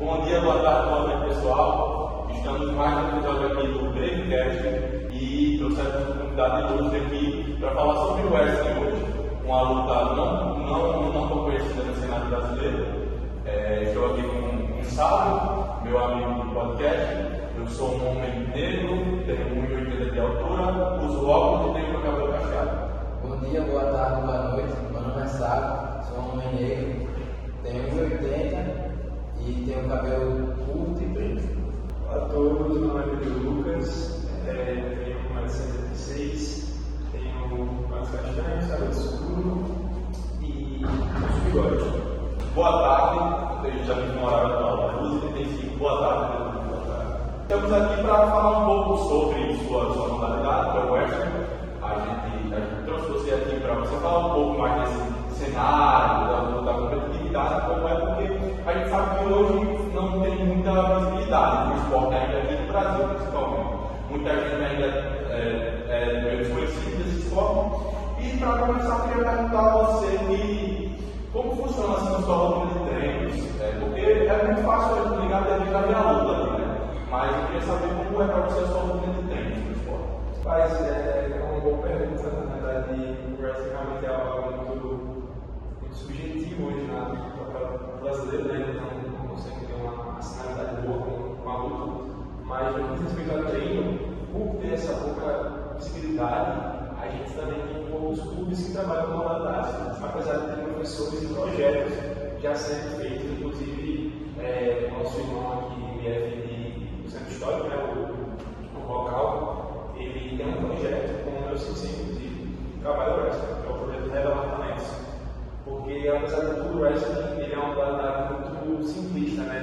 Bom dia, boa tarde, boa noite, pessoal. Estamos em mais um episódio aqui do Bravecast e trouxemos um convidado ilustre aqui para falar sobre o wrestling hoje. Uma luta não tão conhecida no cenário brasileiro. Estou aqui com o Sábio, meu amigo do podcast. Eu sou um homem negro, tenho 1,80 de altura, uso óculos e tenho meu cabelo cacheado. Bom dia, boa tarde, boa noite. Meu nome é Sábio, sou um homem negro, tenho 1,80 e tenho cabelo curto e preto. Olá a todos, meu nome é Pedro Lucas, tenho 1,76 m, tenho olhos castanhos, cabelo escuro e uso bigode. Boa tarde, eu já me morava na Luz e tem sido boa tarde, Pedro. Boa tarde. Estamos aqui para falar um pouco sobre sua modalidade, que é o wrestling. A gente trouxe você aqui para você falar um pouco mais desse cenário, da competitividade, como é, porque a gente sabe que hoje não tem muita visibilidade no esporte ainda aqui no Brasil, principalmente. Muita gente ainda é meio desconhecida desse esporte. E para começar, eu queria perguntar a você como funciona assim, a sua rotina de treinos, porque é muito fácil a gente ligar e ver a luta ali, né? Mas eu queria saber como é para você a sua rotina de treinos no esporte. Mas é uma boa pergunta, na verdade, o wrestling realmente é algo muito subjetivo hoje na cultura brasileira, né? Então não consegue ter uma assinalidade boa com a luta, mas no que diz respeito ao treino, por ter essa pouca visibilidade, a gente também tem poucos clubes que trabalham com modalidades, apesar de ter professores e projetos já sendo feitos, inclusive o nosso irmão aqui, o IF do Centro Histórico, né, o local, ele tem um projeto com o meu CC, inclusive, que trabalha o wrestling, que é o projeto Revelacionamentos. Porque, apesar de tudo, o wrestling ele é uma modalidade muito simplista, né?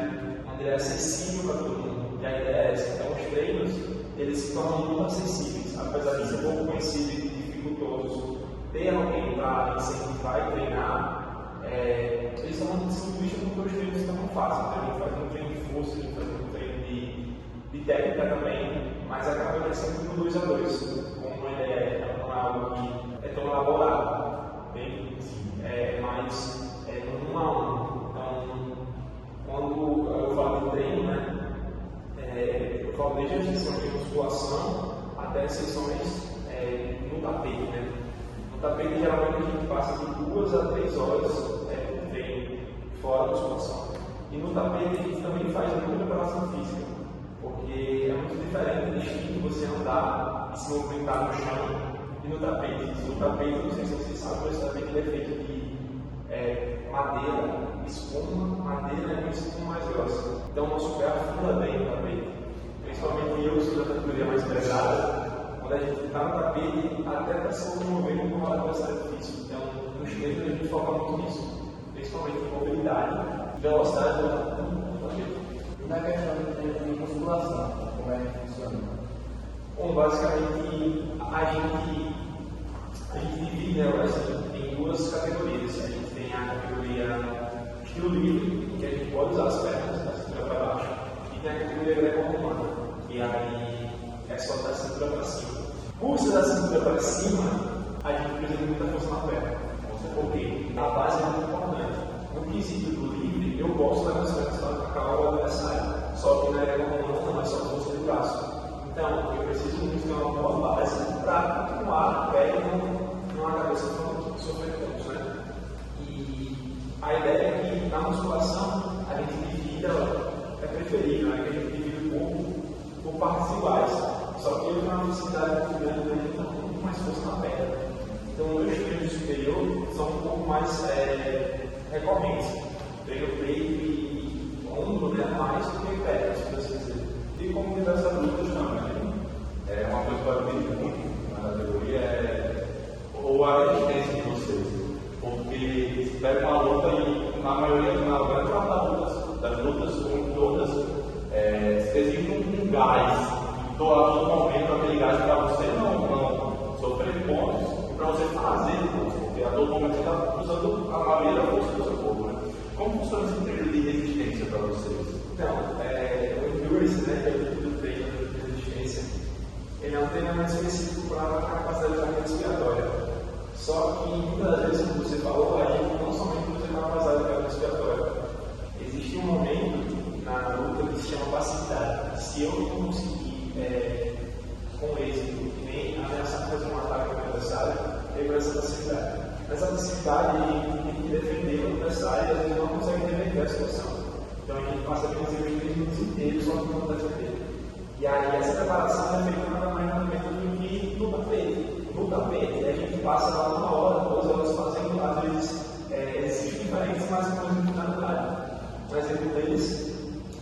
Onde ele é acessível para todo mundo. E a ideia é essa. Então, os treinos, eles se tornam muito acessíveis, apesar de ser pouco conhecido e dificultoso. Ter alguém para incentivar e treinar, eles são muito simplistas porque os treinos são muito fáceis. Então, a gente faz um treino de força, a gente faz um treino de técnica também, mas acaba que é sempre com 2 a 2, como uma ideia, não é algo que é tão elaborado, bem, mais 1 a 1. Então, quando eu falo de treino, né, eu falo desde as sessões de musculação até as sessões no tapete, né? No tapete, geralmente, a gente passa de 2 a 3 horas por treino, fora da musculação. E no tapete, a gente também faz muita preparação física, porque é muito diferente, é distinto você andar e se movimentar no chão e no tapete. No tapete, não sei se vocês sabem, mas o tapete é feito de madeira, espuma, madeira e uma espuma mais grossa. Então, o nosso pé afunda bem no tapete. Principalmente eu, que sou da categoria mais pesada, quando a gente está no tapete, até para se locomover com uma velocidade difícil. Então, nos treinos, a gente foca muito nisso, principalmente em mobilidade e velocidade do tapete. E na questão de musculação, como é que funciona? Bom, basicamente, a gente divide o wrestling em 2 categorias. A gente tem a categoria estilo livre, que a gente pode usar as pernas da cintura para baixo, e tem a categoria greco-romana, que aí é só da cintura para cima. Por ser da cintura para cima, a gente precisa de muita força na perna, porque a base é muito importante. No quesito do livre, eu posso dar as pernas para atacar o adversário, só que na greco-romana não é só força de braço. Então, eu preciso muito ter uma boa base para continuar a pé e não a cabeça sofrer pontos, né? E a ideia é que na musculação a gente divida, é preferível, né? Que a gente divida o corpo por partes iguais. Só que eu tenho uma necessidade muito grande, né? Então, muito mais força na perna. Então, meus treinos superior são um pouco mais recorrentes. Treino peito e ombro, né? Mais do que perna, se você dizer. E como diversas lutas também, uma coisa que eu admiro muito na categoria ou a resistência de vocês. Porque se pega uma luta e na maioria, na grande parte das lutas, como todas, existe um gás, e todo momento aquele gás para você não sofrer pontos e para você fazer pontos, porque a todo momento você está usando a maioria da força do seu corpo. Né? Como funciona esse período de resistência para vocês? Então, o endurance, né, que é o tipo do treino de resistência, ele é um treino mais específico para a capacidade de carga respiratória. Só que muitas vezes, como você falou, a gente não somente usa capacidade de carga respiratória. Existe um momento na se eu não conseguir com êxito nem ameaçar fazer um ataque ao adversário, eu vou essa facilidade. Essa facilidade tem que defender o adversário e às vezes não consegue reverter a situação. Então a gente passa pelos 3 minutos inteiros só para defender. E aí essa preparação é feita nada mais nada menos do que no tapete. No tapete a gente passa lá 1 hora, 2 horas fazendo às vezes exercícios diferentes, mas com funcionalidade. Um exemplo deles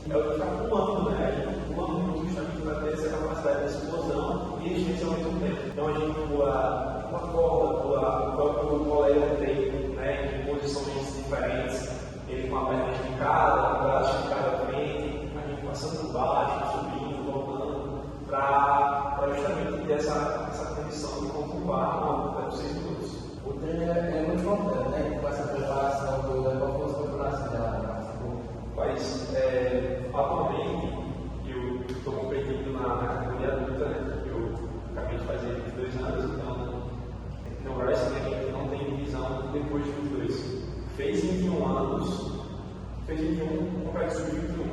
é o de ficar pulando, né? A gente pula muito justamente para ter essa capacidade de explosão e resistência ao mesmo tempo. Então a gente pula uma corda, pula o próprio colega de treino, né? Em posições diferentes, ele com a perna esticada, com o braço esticado à frente, a gente passando por baixo, subindo, voltando, para justamente ter essa condição de controlar uma luta de 6 minutos. O treino é muito importante, né? Com essa preparação toda, qual foi a sua preparação dela? Mas, atualmente, eu estou competindo na categoria adulta, né? Eu acabei de fazer 22 anos, então no wrestling a gente não tem divisão depois de 22. Fez 21 anos, fez 21, compete sub-21.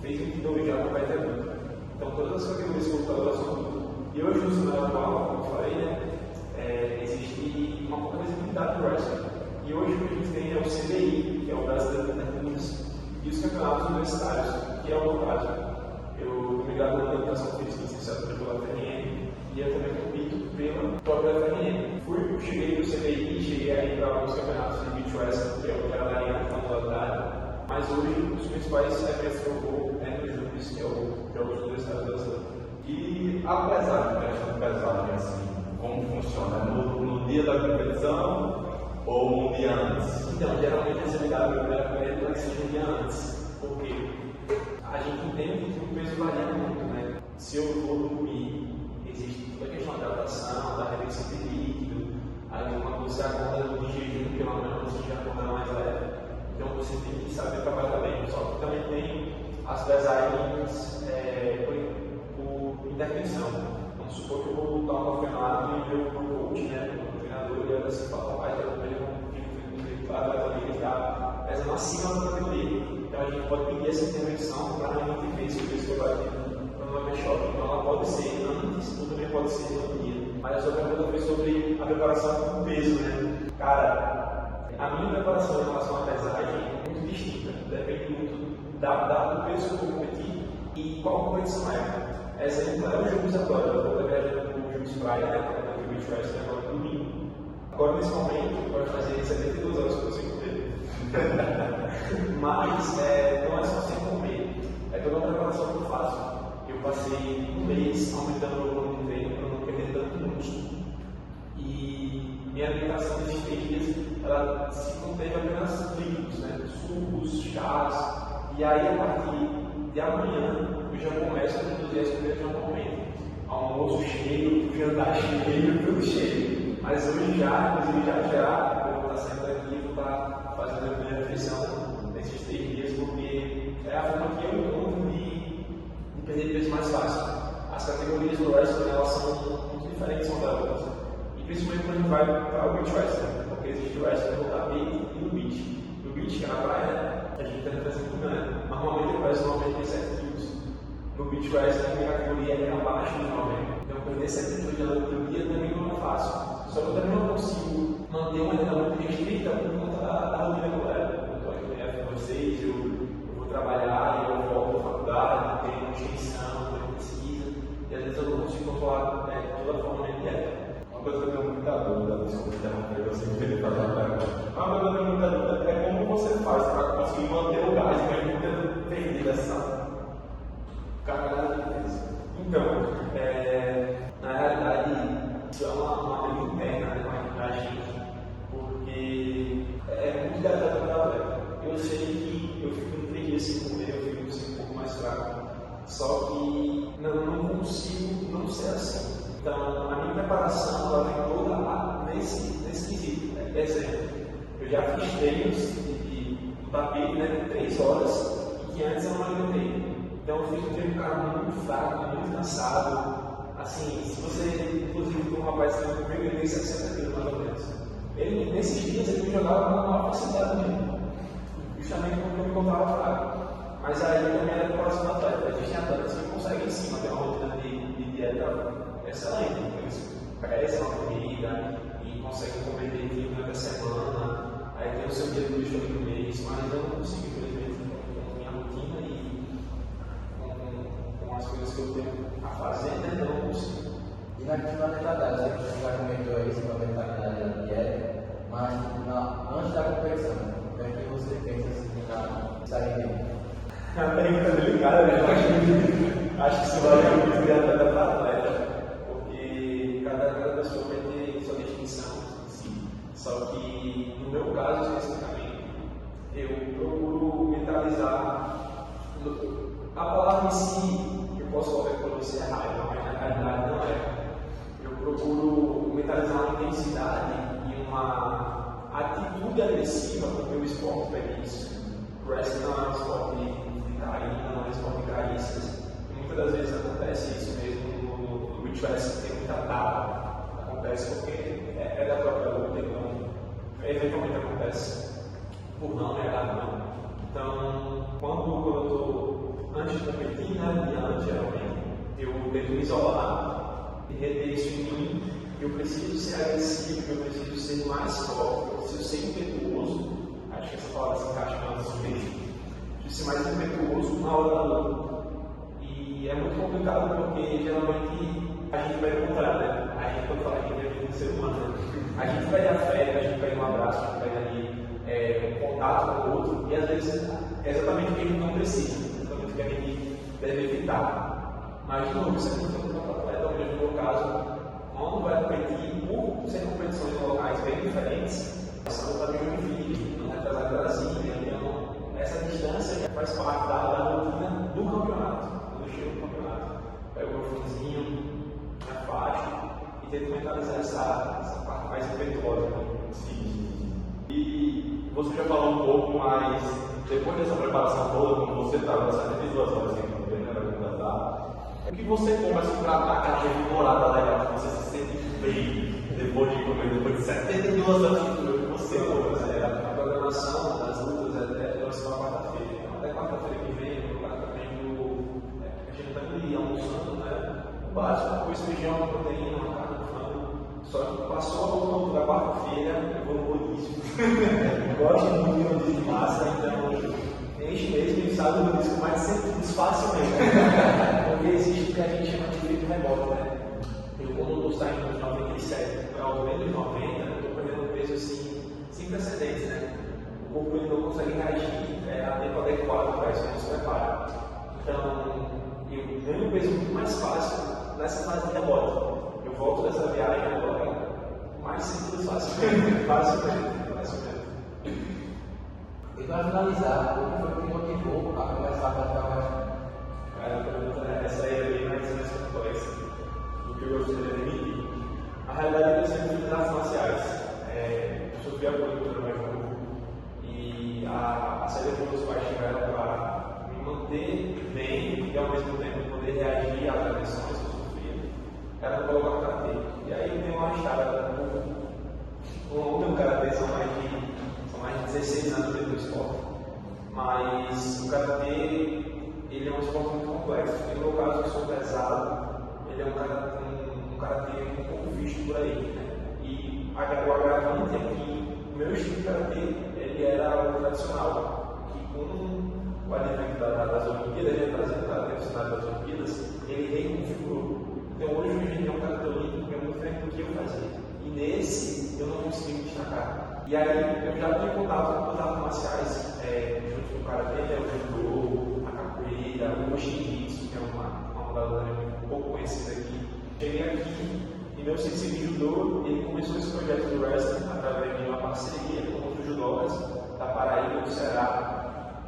Fez 22, já compete adulta. Então todas as categorias que eu estou são adultas. E hoje no cenário atual, como eu falei, né? Existe uma pouca visibilidade do wrestling. E hoje o que a gente tem é o CBI, que é o Brasileiro de Interclubes, e os campeonatos universitários, que é o meu caso. Eu me graduei na educação física licenciatura pela FRN e eu também compito pela própria FRN. Cheguei no CBI, cheguei aí para alguns campeonatos de beach wrestling, que é o que era da linha da modalidade, mas hoje os principais eventos que eu vou é no Júpiter, que é o universitário brasileiro. E apesar de questão pesagem assim, como funciona? No dia da competição ou um dia antes? Então, geralmente essa ligada para que seja um dia antes, porque a gente entende que o peso varia muito, né? Se eu for dormir, existe toda a questão da hidratação, da retenção de líquido, aí quando você acorda de jejum, pelo menos você já acorda mais leve. Então você tem que saber trabalhar bem. Só que também tem as pesagens por intervenção. Vamos supor que eu vou lutar um campeonato e eu vou coach, né? O treinador e olha assim, fala, rapaz, eu ele está pesando acima da categoria. Então a gente pode pedir essa intervenção para a gente ver se o peso que vai ter não vai ter choque. Então ela pode ser antes, ou também pode ser no dia. Mas a sua pergunta foi sobre a preparação com o peso, né? Cara, a minha preparação em relação à pesagem é muito distinta. Depende muito do peso que eu vou competir e qual competição é. Exemplo é o Júpiter agora. Eu vou viajar com o Júpiter Praia, né? Para o Beach Wrestling agora no domingo. Agora, nesse momento, pode fazer 72 horas que eu consigo comer. Mas não é só sem comer, é toda a preparação que eu faço. Eu passei um mês aumentando o volume de treino para não perder tanto músculo. E minha alimentação nesses 3 dias, ela se conteve apenas líquidos, né? Sucos, chás. E aí, a partir de amanhã, eu já começo a introduzir as comidas normalmente. Almoço cheio, jantar cheio, tudo cheio. Mas hoje inclusive já, eu vou estar saindo daqui e vou estar fazendo a minha refeição nesses 3 dias, porque é a forma que eu encontro de perder peso mais fácil. As categorias do wrestling, elas são muito diferentes uma das outras. E principalmente quando a gente vai para o beach wrestling, porque existe o wrestling no tapete e no beach. No beach, que é na praia, a gente tem a diferença muito grande. Normalmente o wrestling tem 7 quilos. No beach wrestling, a categoria é abaixo de 90. Então perder 7 quilos de outro dia também não é fácil. Só que eu também não consigo manter uma dieta muito restrita por conta da rotina que eu levo. Eu estou aqui com vocês, eu vou trabalhar, eu volto da faculdade, tenho extensão, tenho pesquisa, e às vezes eu não consigo controlar toda a forma da minha dieta. Uma coisa que eu tenho muita dúvida, desculpa interromper, eu sempre queria fazer uma pergunta. Uma coisa que eu tenho muita dúvida é como você faz para conseguir manter o gás, mesmo tendo perdido essa carga de peso. Então, na realidade, isso é uma briga interna da gente, porque é muito detalhado da leva. Eu sei que eu fico 3 dias sem comer, eu fico um pouco mais fraco, só que não consigo não ser assim. Então, a minha preparação ela vem toda nesse quesito. Exemplo, eu já fiz treinos de tapete, né, 3 horas, e que antes eu não alimentei. Então, eu fiz um treino de cara muito fraco, muito cansado. Assim, se você, inclusive, tem um rapaz que comigo, ele tem 60 quilos mais ou menos. Ele, nesses dias, ele me jogava com uma facilidade mesmo, justamente porque eu me encontrava fraco. Mas aí também é do próximo atleta. Existem atletas que conseguem sim manter uma rotina de dieta excelente. Eles crescem na corrida e conseguem comer direitinho durante a semana. Aí tem o seu dia do lixo no mês, mas eu não consigo, infelizmente, com a minha rotina e com as coisas que eu tenho a fazer, né? Eu não consigo. E na questão da mentalidade, você já comentou aí sobre a mentalidade da dieta, mas antes da competição, como é que você pensa assim na saída? É uma pergunta delicada, né? Acho que isso vai muito de atleta para atleta, porque cada pessoa vai ter sua definição em si. Só que, no meu caso especificamente, eu procuro mentalizar. A palavra em si, eu posso colocar para você é raiva, mas na realidade não é. Eu procuro mentalizar uma intensidade e uma atitude agressiva, porque o esporte pede isso. O wrestling não é um esporte de carinho, não é um esporte de carícias. E muitas das vezes acontece isso mesmo no beach wrestling, tem muita tapa. Acontece porque é da própria luta, então eventualmente acontece por não negar não. Então, quando eu estou antes de competir, né, diante geralmente, eu tento me isolar e reter isso em mim. Eu preciso ser agressivo, eu preciso ser mais forte, eu preciso ser impetuoso. Acho que essa palavra se encaixa mais sobre isso. Preciso ser mais impetuoso na hora da luta. E é muito complicado porque geralmente a gente vai encontrar, né? A gente, quando fala que a gente é ser humano, né? A gente pede afeto, a gente pede um abraço, a gente pede ali um contato com o outro, e às vezes é exatamente o que a gente não precisa, exatamente o que a gente deve evitar. Mas, de novo, isso é muito para atleta, ou mesmo no meu caso, quando vai competir, por ser competições em locais bem diferentes, essa luta bem dividida, não é apesar de Brasília, então essa distância faz parte da rotina do campeonato, quando chega no campeonato. Pego o meu fonezinho, me afasto e tento mentalizar essa parte mais impetuosa. Sim. E você já falou um pouco, mas depois dessa preparação toda, quando você está nessa visualização, assim, o que você come assim para dar aquela revigorada legal, que você se sente bem depois de comer, depois de 72 anos de comer, o que você come? A programação das lutas é até próxima quarta-feira. Então, até quarta-feira que vem, eu estou comendo, a gente está ali almoçando, né? O básico, arroz, feijão, proteína, uma carne de frango. Só que passou a luta da quarta-feira, eu vou no rodízio. Gosto muito de rodízio de massa, então enche mesmo e sabe o rodízio mais sempre facilmente. Porque existe o que a gente chama de efeito rebote, né? Eu, quando estou saindo de 97 para os menos de 90, eu estou perdendo peso assim, sem precedentes, né? O corpo ele não consegue reagir a tempo adequado para isso, não se prepara. Então, eu ganho peso muito mais fácil nessa fase de rebote. Eu volto dessa viagem agora mais simples, facilmente. E para finalizar, o que foi que me motivou a começar a praticar wrestling? A pergunta essa aí é bem mais complexa do que eu gostaria de admitir. A realidade é que eu sempre fiz artes marciais. Eu sofri apoio quando eu era mais novo e a saída que meus pais tiveram para me manter bem e ao mesmo tempo poder reagir às agressões que eu sofria era colocar no karatê. E aí eu tenho uma história no karatê são mais de 16 anos dentro do esporte, mas o karatê ele é um esporte muito complexo. No meu caso, que sou pesado, ele é um karatê um pouco visto por aí, né? E o agravante é que o meu estilo de karatê ele era o tradicional, que com o advento das Olimpíadas, ele trazendo o karatê no cenário das Olimpíadas, ele reconfigurou. Então hoje a gente tem um karatê olímpico que é muito diferente do que eu fazia. E nesse eu não consegui me destacar. E aí eu já tive contato com as artes marciais, junto com o karatê, o judô, a capoeira, o jiu-jitsu, que é uma modalidade um pouco conhecida aqui. Cheguei aqui e meu sensei de judô, ele começou esse projeto do wrestling através de uma parceria com outros judocas da Paraíba e do Ceará.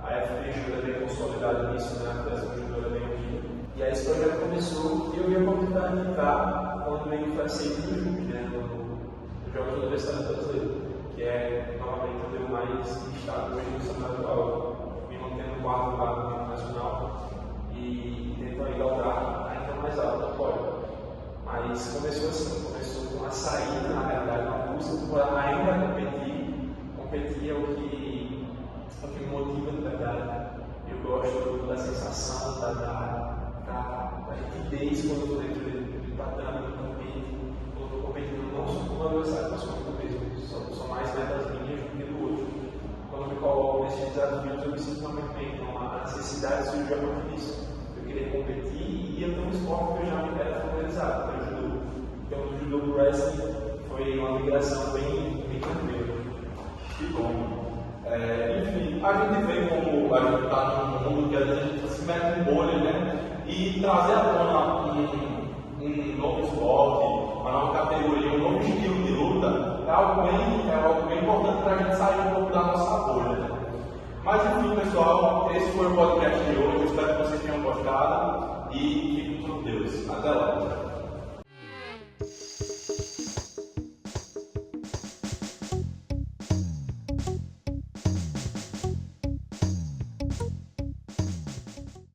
A FPJ veio consolidada nisso, né? A Federação de Judô veio unida. E aí esse projeto começou e eu vi a oportunidade de entrar quando meio que aceito do JUP, né? No Jogos Universitários Brasileiros, que é novamente o meu mais destaque hoje no cenário atual, me mantendo no quarto lugar no nível nacional e tentando galgar ainda mais alto no pódio. Mas começou assim, começou com a saída, na realidade, uma busca por ainda competir. Competir é o que me motiva de verdade. Eu gosto da rigidez quando eu estou dentro do tatame, do tapete, quando eu estou competindo não só com o adversário, mas com o mesmo. São mais metas minhas do que do outro. Quando eu me coloco nesses desafios, eu me sinto muito bem. Então, a necessidade surgiu a partir disso. Eu queria competir e eu tenho um esporte que eu já me era familiarizado, que é o judô. Então, o judô do wrestling foi uma migração bem tranquila. Que bom. Enfim, a gente vê como a gente está num mundo que às vezes a gente se mete em bolha, né? E trazer à tona um novo esporte, uma nova categoria, um novo estilo de luta é algo bem importante para a gente sair um pouco da nossa bolha. Né? Mas enfim, pessoal, esse foi o podcast de hoje.